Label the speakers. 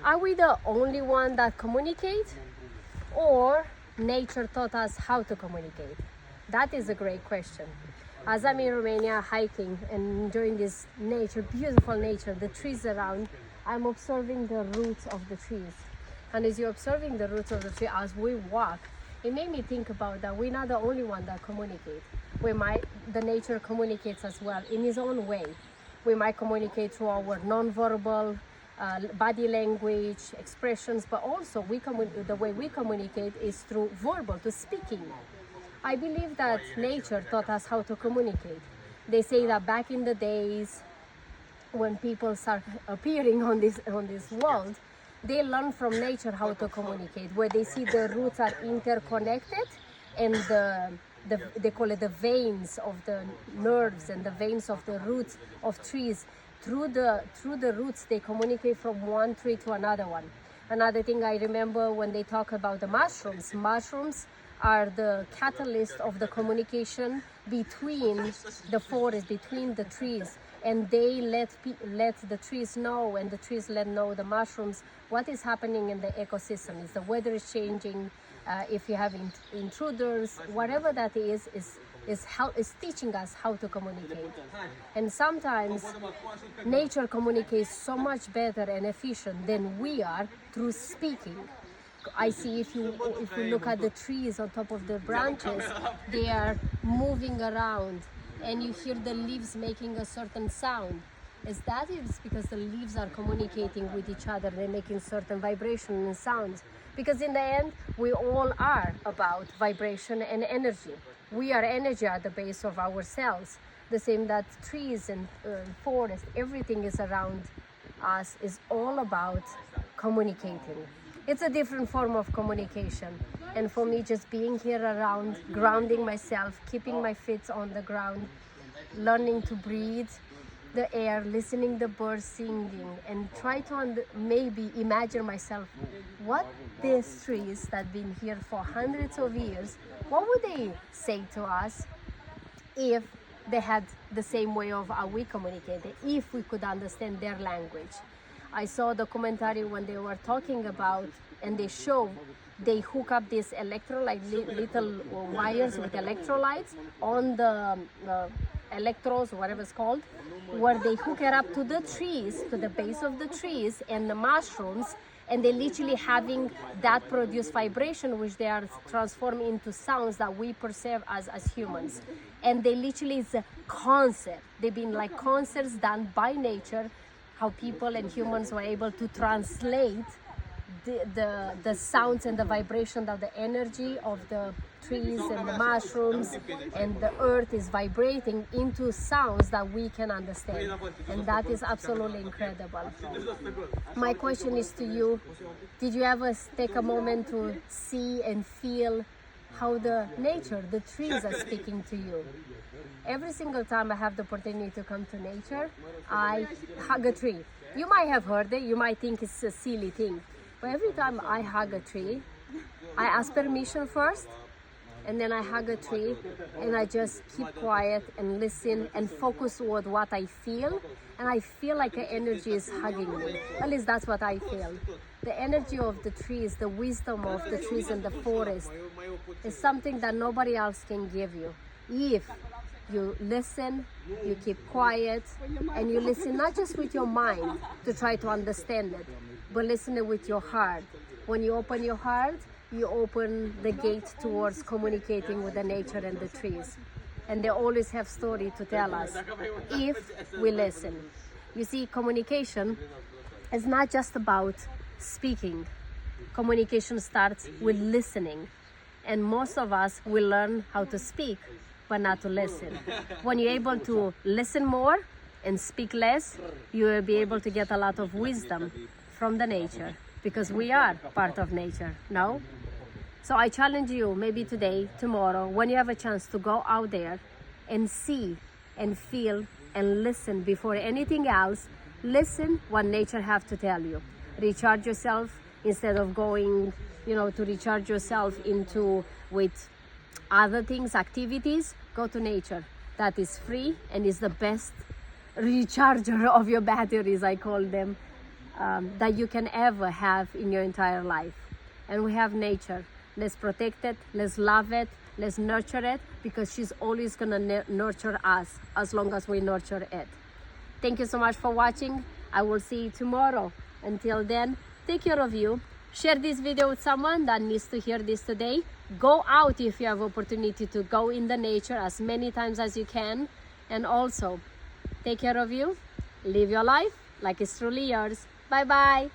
Speaker 1: Are we the only one that communicate, or nature taught us how to communicate? That is a great question. As I'm in Romania hiking and enjoying this nature, beautiful nature, the trees around, I'm observing the roots of the trees. And as you're observing the roots of the tree as we walk, it made me think about that we're not the only one that communicate. The nature communicates as well in its own way. We might communicate through our non-verbal body language, expressions, but also the way we communicate is through verbal, to speaking. I believe that nature taught us how to communicate. They say that back in the days when people start appearing on this world, they learn from nature how to communicate, where they see the roots are interconnected, and they call it the veins of the nerves and the veins of the roots of trees. Through the roots, they communicate from one tree to another one. Another thing I remember when they talk about the mushrooms. Mushrooms are the catalyst of the communication between the forest, between the trees, and they let the trees know, and the trees let know the mushrooms what is happening in the ecosystem. Is the weather is changing, if you have intruders, whatever that is teaching us how to communicate. And sometimes nature communicates so much better and efficient than we are through speaking. I see if you look at the trees on top of the branches, they are moving around, and you hear the leaves making a certain sound. That is because the leaves are communicating with each other. They're making certain vibration and sounds. Because in the end, we all are about vibration and energy. We are energy at the base of ourselves. The same that trees and forest, everything is around us, is all about communicating. It's a different form of communication. And for me, just being here around, grounding myself, keeping my feet on the ground, learning to breathe the air, listening the birds singing, and try to maybe imagine myself what these trees that have been here for hundreds of years, what would they say to us if they had the same way of how we communicated, if we could understand their language. I saw a documentary when they were talking about, and they hook up these little wires with electrolytes on the electrodes, whatever it's called, where they hook it up to the trees, to the base of the trees and the mushrooms, and they literally having that produce vibration, which they are transforming into sounds that we perceive as humans. And they literally is a concert. They've been like concerts done by nature, how people and humans were able to translate the sounds and the vibration, of the energy of the trees and the mushrooms and the earth is vibrating into sounds that we can understand. And that is absolutely incredible. My question is to you, did you ever take a moment to see and feel how the nature, the trees are speaking to you? Every single time I have the opportunity to come to nature, I hug a tree. You might have heard it, you might think it's a silly thing, but every time I hug a tree, I ask permission first, and then I hug a tree, and I just keep quiet and listen and focus on what I feel, and I feel like the energy is hugging me. At least that's what I feel. The energy of the trees, the wisdom of the trees and the forest is something that nobody else can give you. If you listen, you keep quiet, and you listen not just with your mind to try to understand it, but listen it with your heart. When you open your heart, you open the gate towards communicating with the nature and the trees. And they always have story to tell us if we listen. You see, communication is not just about speaking. Communication starts with listening. And most of us will learn how to speak, but not to listen. When you're able to listen more and speak less, you will be able to get a lot of wisdom from the nature, because we are part of nature, no? So I challenge you, maybe today, tomorrow, when you have a chance to go out there and see and feel and listen before anything else, listen what nature have to tell you. Recharge yourself instead of going, to recharge yourself with other things, activities. Go to nature. That is free and is the best recharger of your batteries, I call them. that you can ever have in your entire life. And we have nature. Let's protect it, let's love it, let's nurture it, because she's always gonna nurture us as long as we nurture it. Thank you so much for watching. I will see you tomorrow. Until then, take care of you. Share this video with someone that needs to hear this today. Go out if you have opportunity to go in the nature as many times as you can. And also, take care of you. Live your life like it's truly yours. Bye bye.